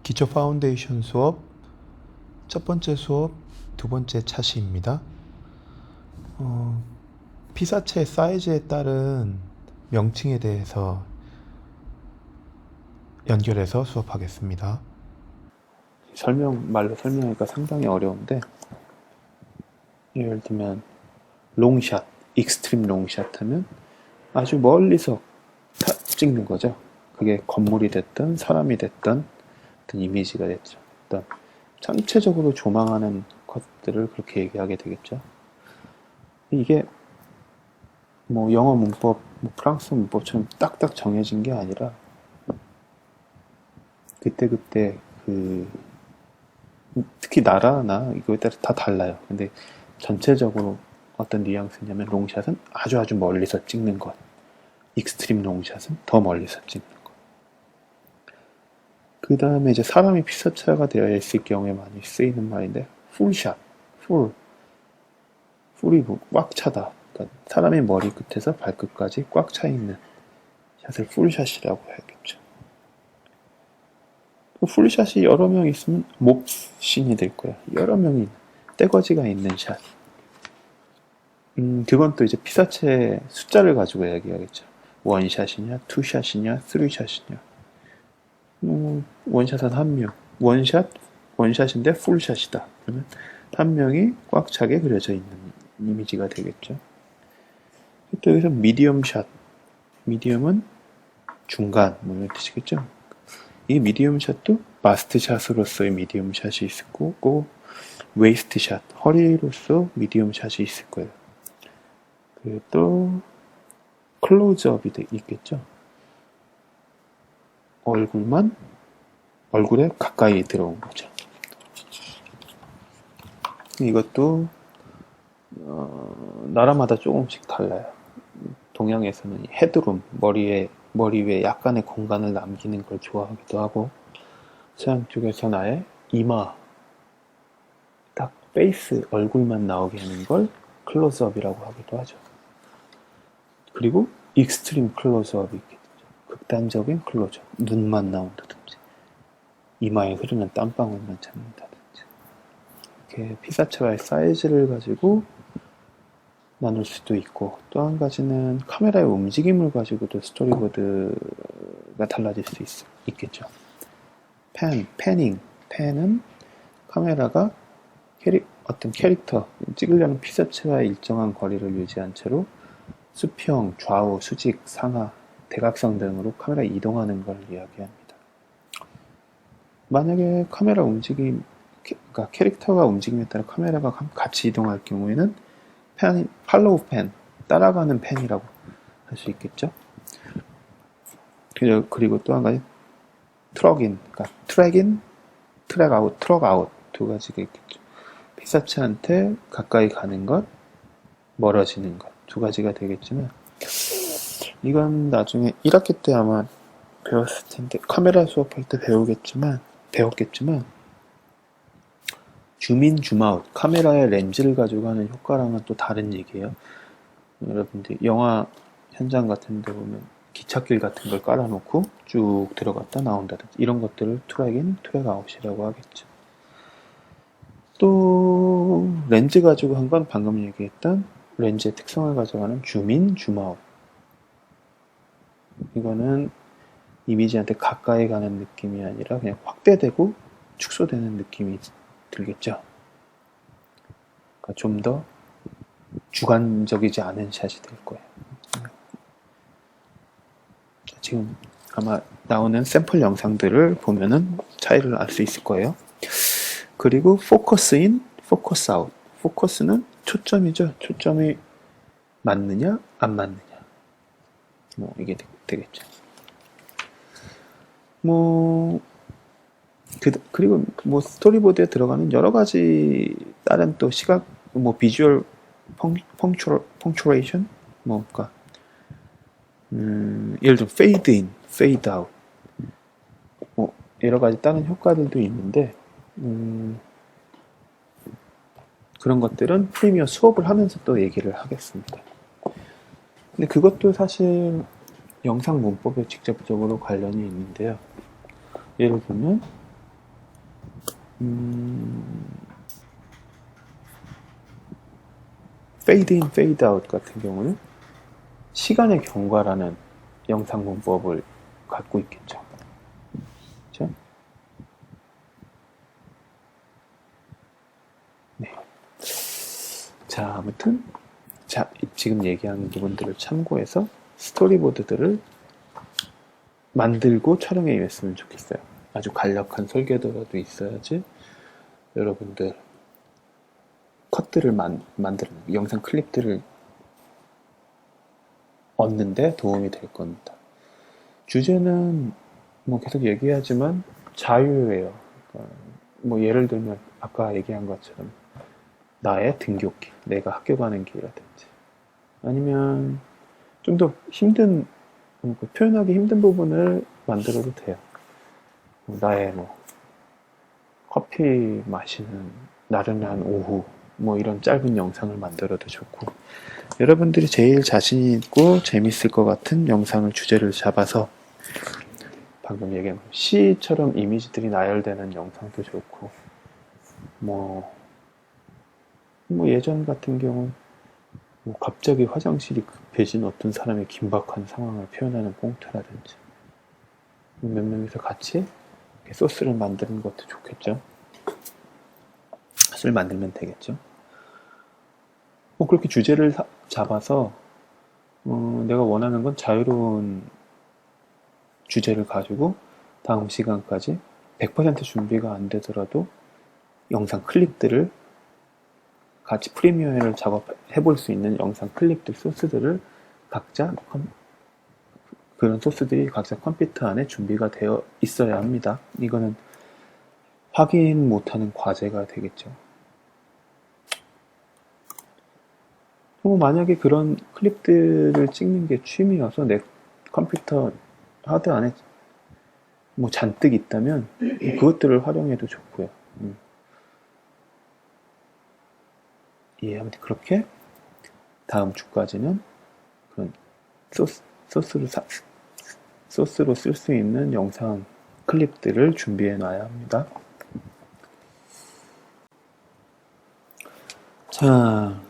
기초 파운데이션 수업 첫 번째 수업 두 번째 차시입니다. 피사체 사이즈에 따른 명칭에 대해서 연결해서 수업하겠습니다. 말로 설명하기가 상당히 어려운데, 예를 들면 롱샷, 익스트림 롱샷 하면 아주 멀리서 찍는 거죠. 그게 건물이 됐든 사람이 됐든 어떤 이미지가 됐죠. 어떤 전체적으로 조망하는 것들을 그렇게 얘기하게 되겠죠. 이게 뭐 영어 문법, 프랑스 문법처럼 딱딱 정해진 게 아니라 그때그때 특히 나라나 이거에 따라 다 달라요. 근데 전체적으로 어떤 뉘앙스냐면 롱샷은 아주 멀리서 찍는 것, 익스트림 롱샷은 더 멀리서 찍는 것. 그 다음에 이제 사람이 피사체가 되어 있을 경우에 많이 쓰이는 말인데, 풀샷, 풀이 꽉 차다. 그러니까 사람의 머리 끝에서 발끝까지 꽉 차 있는 샷을 풀샷이라고 해야겠죠. 풀샷이 여러 명 있으면 몹신이 될 거야. 여러 명이 떼거지가 있는 샷. 그건 또 이제 피사체 숫자를 가지고 이야기하겠죠. 원샷이냐, 투샷이냐, 쓰리샷이냐. 원샷은 한 명. 원샷인데 풀샷이다. 그러면 한 명이 꽉 차게 그려져 있는 이미지가 되겠죠. 또 여기서 미디엄 샷. 미디엄은 중간, 뭐 이런 뜻이겠죠. 이 미디엄 샷도 마스트 샷으로서의 미디엄 샷이 있을 거고, 웨이스트 샷, 허리로서 미디엄 샷이 있을 거예요. 그리고 또 클로즈업이 있겠죠. 얼굴에 가까이 들어온 거죠. 이것도 나라마다 조금씩 달라요. 동양에서는 헤드룸, 머리 위에 약간의 공간을 남기는 걸 좋아하기도 하고, 서양 쪽에서는 아예 이마, 딱 페이스, 얼굴만 나오게 하는 걸 클로즈업이라고 하기도 하죠. 그리고 익스트림 클로즈업이 있겠죠. 극단적인 클로즈업, 눈만 나온다든지 이마에 흐르는 땀방울만 잡는다든지, 이렇게 피사체와의 사이즈를 가지고 나눌 수도 있고, 또 한 가지는 카메라의 움직임을 가지고도 스토리보드가 달라질 수 있겠죠. 팬은 카메라가 어떤 캐릭터, 찍으려는 피사체와의 일정한 거리를 유지한 채로 수평, 좌우, 수직, 상하, 대각선 등으로 카메라 이동하는 걸 이야기합니다. 만약에 카메라 그러니까 캐릭터가 움직임에 따라 카메라가 같이 이동할 경우에는 팔로우 팬, 따라가는 팬이라고 할 수 있겠죠. 그리고 또 한 가지 트럭인, 그러니까 트랙인, 트럭 아웃 두 가지가 있겠죠. 피사체한테 가까이 가는 것, 멀어지는 것 두 가지가 되겠지만, 이건 나중에 1학기 때 아마 배웠을 텐데, 카메라 수업할 때 배웠겠지만 줌인, 줌아웃, 카메라의 렌즈를 가지고 하는 효과랑은 또 다른 얘기예요. 여러분들 영화 현장 같은 데 보면 기찻길 같은 걸 깔아놓고 쭉 들어갔다 나온다든지, 이런 것들을 트랙인, 트랙아웃이라고 하겠죠. 또 렌즈 가지고 한 건 방금 얘기했던 렌즈의 특성을 가져가는 줌인, 줌아웃. 이거는 이미지한테 가까이 가는 느낌이 아니라 그냥 확대되고 축소되는 느낌이 들겠죠. 그러니까 좀 더 주관적이지 않은 샷이 될 거예요. 지금 아마 나오는 샘플 영상들을 보면은 차이를 알 수 있을 거예요. 그리고 포커스 인, 포커스 아웃. 포커스는 초점이죠. 초점이 맞느냐, 안 맞느냐. 뭐 이게 되겠죠. 그리고 스토리보드에 들어가는 여러 가지 다른 또 비주얼 펑츄레이션, 그러니까 예를 들면 페이드 인, 페이드 아웃, 여러 가지 다른 효과들도 있는데, 그런 것들은 프리미어 수업을 하면서 또 얘기를 하겠습니다. 근데 그것도 사실 영상 문법에 직접적으로 관련이 있는데요. 예를 들면 페이드 인, 페이드 아웃 같은 경우는 시간의 경과라는 영상 문법을 갖고 있겠죠. 그렇죠? 네. 자, 아무튼 지금 얘기한 부분들을 참고해서 스토리보드들을 만들고 촬영에 임했으면 좋겠어요. 아주 간략한 설계도라도 있어야지 여러분들 컷들을 만드는 영상 클립들을 얻는데 도움이 될 겁니다. 주제는 뭐 계속 얘기하지만 자유예요. 그러니까 뭐 예를 들면 아까 얘기한 것처럼 나의 등굣길, 내가 학교 가는 길이라든지 아니면 좀 더 힘든 표현하기 힘든 부분을 만들어도 돼요. 나의 뭐 커피 마시는 나른한 오후 뭐 이런 짧은 영상을 만들어도 좋고 여러분들이 제일 자신 있고 재밌을 것 같은 영상을 주제를 잡아서 방금 얘기한 시처럼 이미지들이 나열되는 영상도 좋고 뭐 예전 같은 경우 뭐 갑자기 화장실이 급해진 어떤 사람의 긴박한 상황을 표현하는 꽁트라든지 몇 명이서 같이 소스를 만드는 것도 좋겠죠. 소스를 만들면 되겠죠. 뭐 그렇게 주제를 잡아서 내가 원하는 건 자유로운 주제를 가지고 다음 시간까지 100% 준비가 안 되더라도 영상 클립들을 같이 프리미어를 작업해 볼 수 있는 영상 클립들 소스들을 각자 그런 소스들이 각자 컴퓨터 안에 준비가 되어 있어야 합니다. 이거는 확인 못하는 과제가 되겠죠. 만약에 그런 클립들을 찍는 게 취미여서 내 컴퓨터 하드 안에 뭐 잔뜩 있다면 그것들을 활용해도 좋고요. 예, 아무튼 그렇게 다음 주까지는 그런 소스로 쓸 수 있는 영상 클립들을 준비해 놔야 합니다. 자,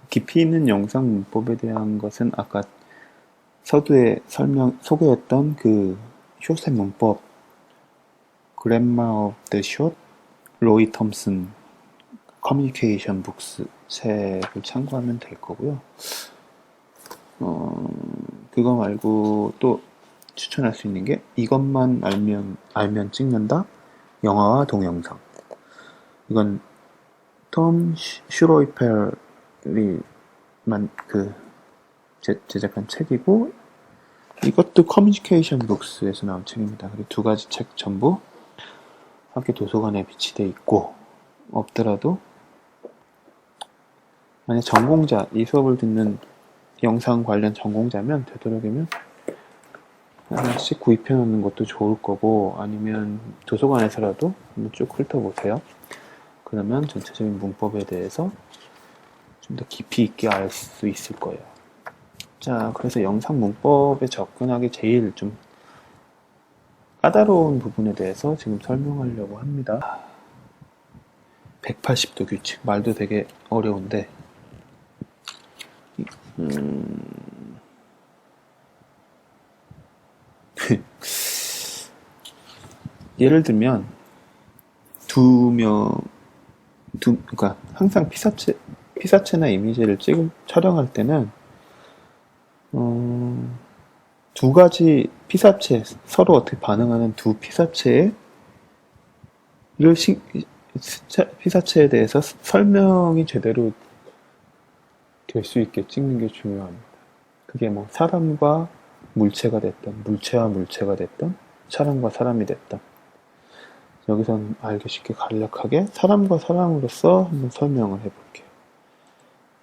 깊이 있는 영상 문법에 대한 것은 아까 서두에 소개했던 그 숏의 문법, Grammar of the Short, 로이 톰슨 커뮤니케이션 북스 책을 참고하면 될 거고요. 그거 말고 또 추천할 수 있는 게 이것만 알면 찍는다 영화와 동영상. 이건 톰 슈로이펠이 제작한 책이고 이것도 커뮤니케이션 북스에서 나온 책입니다. 그리고 두 가지 책 전부 학교 도서관에 비치되어 있고 없더라도 만약 전공자, 이 수업을 듣는 영상 관련 전공자면 되도록이면 하나씩 구입해 놓는 것도 좋을 거고 아니면 도서관에서라도 한번 쭉 훑어보세요. 그러면 전체적인 문법에 대해서 좀 더 깊이 있게 알 수 있을 거예요. 자, 그래서 영상 문법에 접근하기 제일 좀 까다로운 부분에 대해서 지금 설명하려고 합니다. 180도 규칙, 말도 되게 어려운데 예를 들면 그러니까 항상 피사체나 이미지를 촬영할 때는 두 가지 피사체, 서로 어떻게 반응하는 두 피사체에 대해서 설명이 제대로 될 수 있게 찍는 게 중요합니다. 그게 뭐 사람과 물체가 됐던, 물체와 물체가 됐던, 사람과 사람이 됐던. 여기선 알기 쉽게 간략하게 사람과 사람으로서 한번 설명을 해볼게요.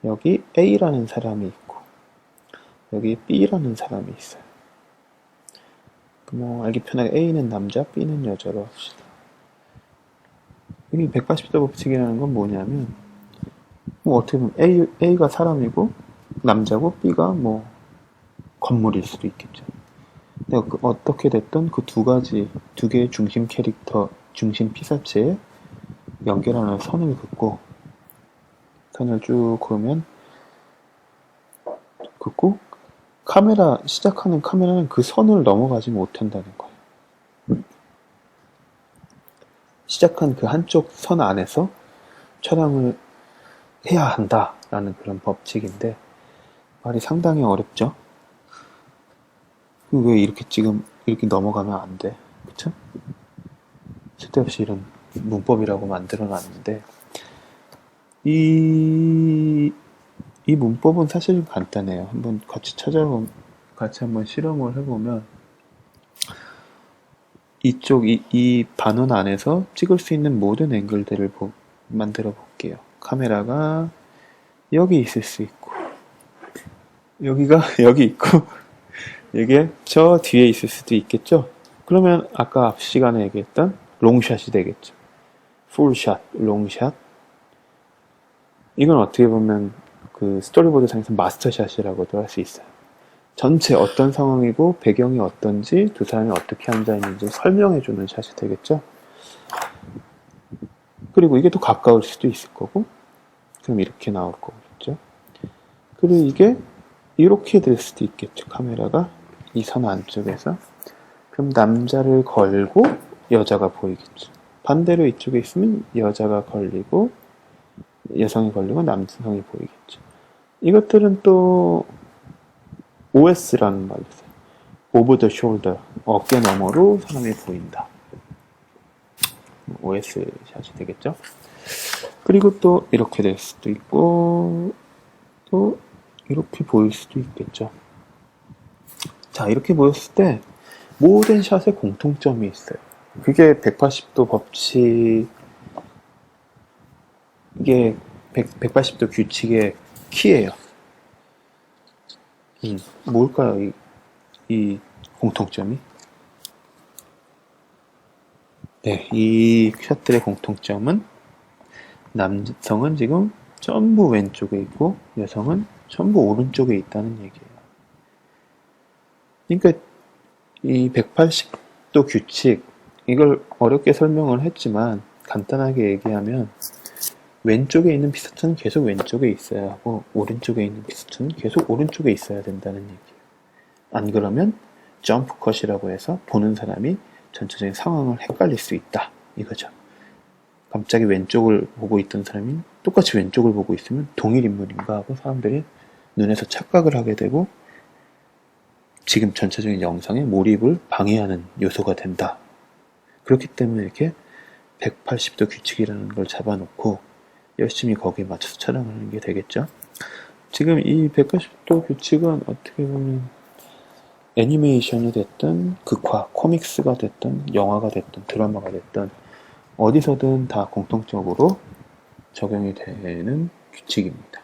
여기 A라는 사람이 있고 여기 B라는 사람이 있어요. 뭐 알기 편하게 A는 남자, B는 여자로 합시다. 여기 180도 법칙이라는 건 뭐냐면 뭐 어떻게 보면 A가 사람이고 남자고 B가 뭐 건물일 수도 있겠죠. 어떻게 됐든 그 두 개의 중심 캐릭터, 중심 피사체에 연결하는 선을 긋고, 선을 쭉 긋고, 시작하는 카메라는 그 선을 넘어가지 못한다는 거예요. 시작한 그 한쪽 선 안에서 촬영을 해야 한다라는 그런 법칙인데, 말이 상당히 어렵죠? 왜 이렇게 지금 이렇게 넘어가면 안 돼? 그쵸? 쓸데없이 이런 문법이라고 만들어 놨는데, 이 문법은 사실 간단해요. 한번 같이 한번 실험을 해보면, 이 반원 안에서 찍을 수 있는 모든 앵글들을 만들어 볼게요. 카메라가 여기 있을 수 있고, 여기가 여기 있고, 이게 저 뒤에 있을 수도 있겠죠? 그러면 아까 앞 시간에 얘기했던 롱샷이 되겠죠. 풀샷, 롱샷. 이건 어떻게 보면 그 스토리보드 상에서 마스터샷이라고도 할 수 있어요. 전체 어떤 상황이고 배경이 어떤지 두 사람이 어떻게 앉아 있는지 설명해주는 샷이 되겠죠. 그리고 이게 또 가까울 수도 있을 거고, 그럼 이렇게 나올 거겠죠. 그리고 이게 이렇게 될 수도 있겠죠. 카메라가 이 선 안쪽에서. 그럼 남자를 걸고 여자가 보이겠죠. 반대로 이쪽에 있으면 여자가 걸리고 여성이 걸리고 남성이 보이겠죠. 이것들은 또 OS라는 말이 있어요. Over the shoulder, 어깨 너머로 사람이 보인다. OS 샷이 되겠죠. 그리고 또 이렇게 될 수도 있고 또 이렇게 보일 수도 있겠죠. 자, 이렇게 보였을 때 모든 샷에 공통점이 있어요. 그게 180도 법칙, 이게 180도 규칙의 키예요. 뭘까요? 이 공통점이? 네, 이 샷들의 공통점은 남성은 지금 전부 왼쪽에 있고 여성은 전부 오른쪽에 있다는 얘기예요. 그러니까 이 180도 규칙, 이걸 어렵게 설명을 했지만 간단하게 얘기하면 왼쪽에 있는 피스톤은 계속 왼쪽에 있어야 하고 오른쪽에 있는 피스톤은 계속 오른쪽에 있어야 된다는 얘기예요. 안 그러면 점프 컷이라고 해서 보는 사람이 전체적인 상황을 헷갈릴 수 있다 이거죠. 갑자기 왼쪽을 보고 있던 사람이 똑같이 왼쪽을 보고 있으면 동일 인물인가 하고 사람들이 눈에서 착각을 하게 되고 지금 전체적인 영상의 몰입을 방해하는 요소가 된다. 그렇기 때문에 이렇게 180도 규칙이라는 걸 잡아놓고 열심히 거기에 맞춰서 촬영하는 게 되겠죠. 지금 이 180도 규칙은 어떻게 보면 애니메이션이 됐든 극화, 코믹스가 됐든 영화가 됐든 드라마가 됐든 어디서든 다 공통적으로 적용이 되는 규칙입니다.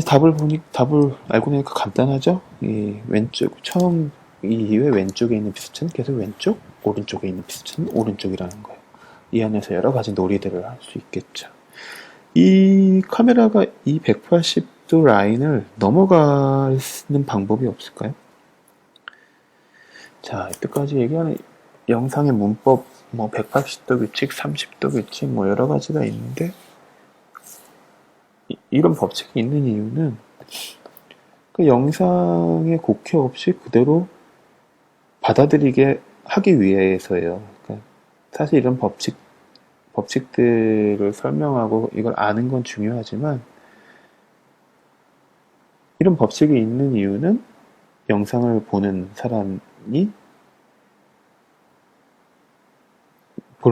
답을 알고 나니까 간단하죠? 이 이후에 왼쪽에 있는 피스톤은 계속 왼쪽, 오른쪽에 있는 피스톤은 오른쪽이라는 거예요. 이 안에서 여러 가지 놀이들을 할 수 있겠죠. 이 카메라가 이 180도 라인을 넘어가는 방법이 없을까요? 자, 이때까지 얘기하는 영상의 문법, 180도 규칙, 30도 규칙, 여러 가지가 있는데, 이런 법칙이 있는 이유는 그 영상의 곡해 없이 그대로 받아들이게 하기 위해서예요. 그러니까 사실 이런 법칙들을 설명하고 이걸 아는 건 중요하지만 이런 법칙이 있는 이유는 영상을 보는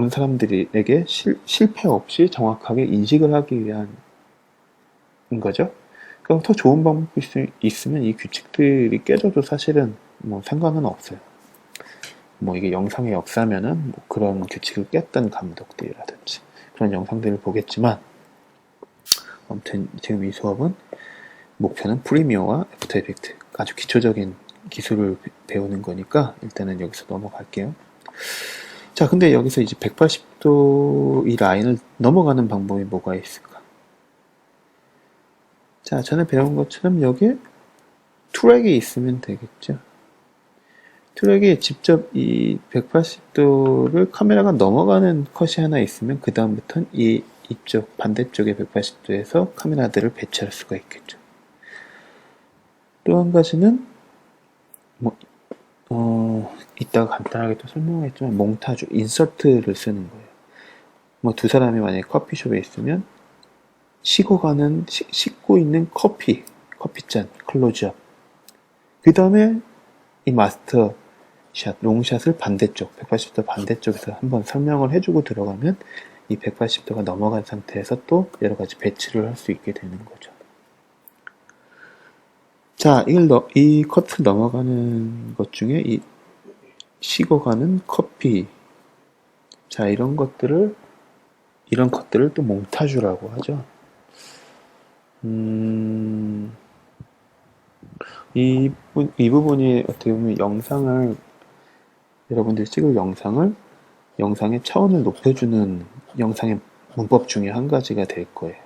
사람들에게 실패 없이 정확하게 인식을 하기 위한 거죠. 그럼 더 좋은 방법이 있으면 이 규칙들이 깨져도 사실은 상관은 없어요. 이게 영상의 역사면은 그런 규칙을 깼던 감독들이라든지 그런 영상들을 보겠지만, 아무튼 지금 이 수업은 목표는 프리미어와 애프터 이펙트, 아주 기초적인 기술을 배우는 거니까 일단은 여기서 넘어갈게요. 자, 근데 여기서 이제 180도 이 라인을 넘어가는 방법이 뭐가 있을까? 자, 전에 배운 것처럼 여기에 트랙이 있으면 되겠죠. 트랙에 직접 이 180도를 카메라가 넘어가는 컷이 하나 있으면 그 다음부터는 이쪽 반대쪽의 180도에서 카메라들을 배치할 수가 있겠죠. 또 한 가지는 이따가 간단하게 또 설명하겠지만 몽타주, 인서트를 쓰는 거예요. 두 사람이 만약에 커피숍에 있으면 식고 있는 커피잔, 클로즈업. 그 다음에 이 마스터 샷, 롱샷을 반대쪽, 180도 반대쪽에서 한번 설명을 해주고 들어가면 이 180도가 넘어간 상태에서 또 여러 가지 배치를 할 수 있게 되는 거죠. 자, 이 컷을 넘어가는 것 중에 이 식어가는 커피. 자, 이런 컷들을 또 몽타주라고 하죠. 이 부분이 어떻게 보면 여러분들이 찍을 영상의 차원을 높여주는 영상의 문법 중에 한 가지가 될 거예요.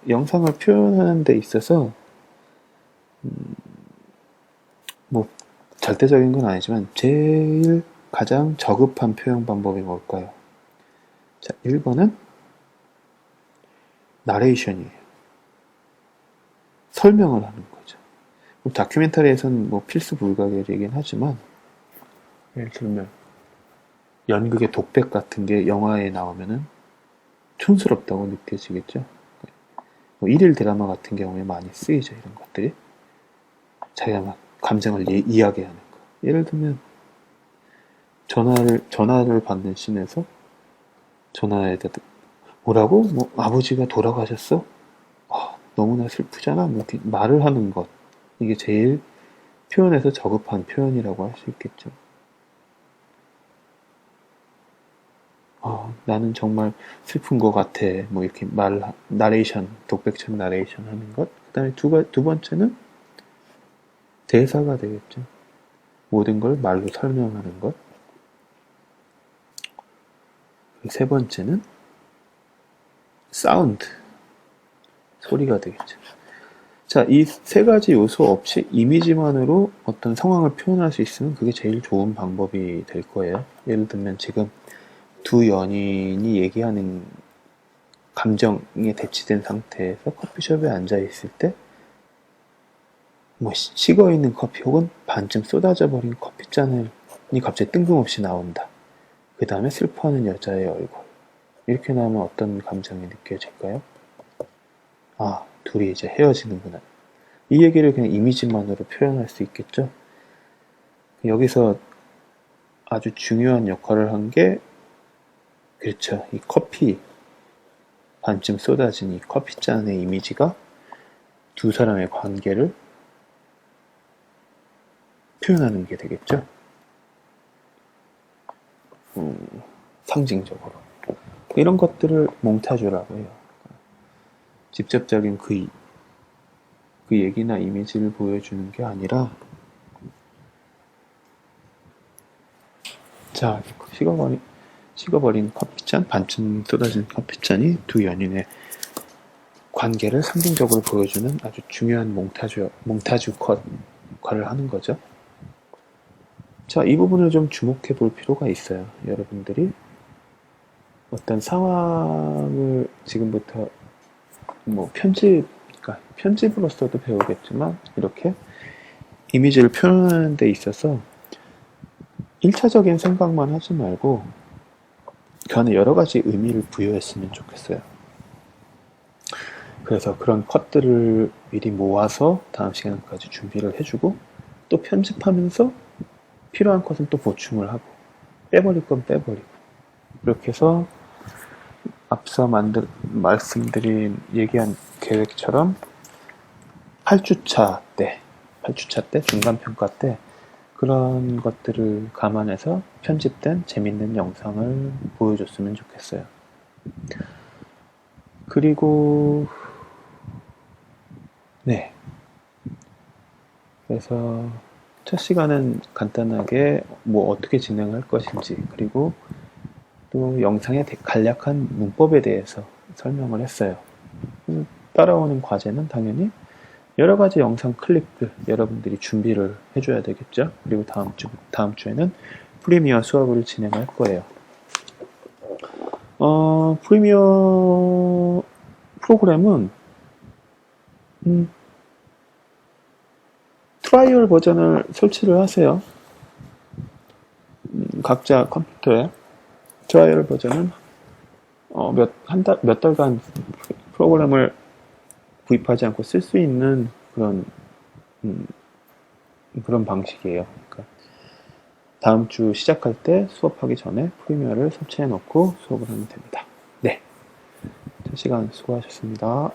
영상을 표현하는 데 있어서, 절대적인 건 아니지만, 제일 가장 저급한 표현 방법이 뭘까요? 자, 1번은 나레이션이에요. 설명을 하는 거죠. 다큐멘터리에서는 필수 불가결이긴 하지만, 예를 들면 연극의 독백 같은 게 영화에 나오면은 촌스럽다고 느껴지겠죠. 일일 드라마 같은 경우에 많이 쓰이죠. 이런 것들이 자기가 막 감정을 이야기하는 거. 예를 들면 전화를 받는 씬에서 전화에다 뭐라고? 아버지가 돌아가셨어? 너무나 슬프잖아. 이렇게 말을 하는 것. 이게 제일 표현에서 저급한 표현이라고 할 수 있겠죠. 나는 정말 슬픈 것 같아. 이렇게 나레이션, 독백처럼 나레이션 하는 것. 그 다음에 두 번째는 대사가 되겠죠. 모든 걸 말로 설명하는 것. 세 번째는 사운드. 소리가 되겠죠. 자, 이 세 가지 요소 없이 이미지만으로 어떤 상황을 표현할 수 있으면 그게 제일 좋은 방법이 될 거예요. 예를 들면 지금 두 연인이 얘기하는 감정에 대치된 상태에서 커피숍에 앉아 있을 때 식어 있는 커피 혹은 반쯤 쏟아져 버린 커피잔이 갑자기 뜬금없이 나온다. 그 다음에 슬퍼하는 여자의 얼굴. 이렇게 나오면 어떤 감정이 느껴질까요? 둘이 이제 헤어지는구나. 이 얘기를 그냥 이미지만으로 표현할 수 있겠죠? 여기서 아주 중요한 역할을 한 게, 그렇죠. 이 커피, 반쯤 쏟아진 이 커피잔의 이미지가 두 사람의 관계를 표현하는 게 되겠죠? 상징적으로. 이런 것들을 몽타주라고 해요. 직접적인 그 얘기나 이미지를 보여주는 게 아니라, 자, 식어버린 커피잔, 반쯤 쏟아진 커피잔이 두 연인의 관계를 상징적으로 보여주는 아주 중요한 몽타주 컷 역할을 하는 거죠. 자, 이 부분을 좀 주목해 볼 필요가 있어요. 여러분들이 어떤 상황을 지금부터 편집으로서도 배우겠지만 이렇게 이미지를 표현하는 데 있어서 1차적인 생각만 하지 말고 그 안에 여러 가지 의미를 부여했으면 좋겠어요. 그래서 그런 컷들을 미리 모아서 다음 시간까지 준비를 해주고 또 편집하면서 필요한 컷은 또 보충을 하고 빼버릴 건 빼버리고 이렇게 해서 앞서 얘기한 계획처럼 8주차 때 중간평가 때 그런 것들을 감안해서 편집된 재밌는 영상을 보여줬으면 좋겠어요. 그리고 그래서 첫 시간은 간단하게 어떻게 진행할 것인지 그리고 또 영상의 간략한 문법에 대해서 설명을 했어요. 따라오는 과제는 당연히 여러 가지 영상 클립들 여러분들이 준비를 해줘야 되겠죠. 그리고 다음 주에는 프리미어 수업을 진행할 거예요. 프리미어 프로그램은 트라이얼 버전을 설치를 하세요. 각자 컴퓨터에 트라이얼 버전은 몇 달간 프로그램을 구입하지 않고 쓸 수 있는 그런 방식이에요. 그러니까 다음 주 시작할 때 수업하기 전에 프리미어를 설치해 놓고 수업을 하면 됩니다. 네. 시간 수고하셨습니다.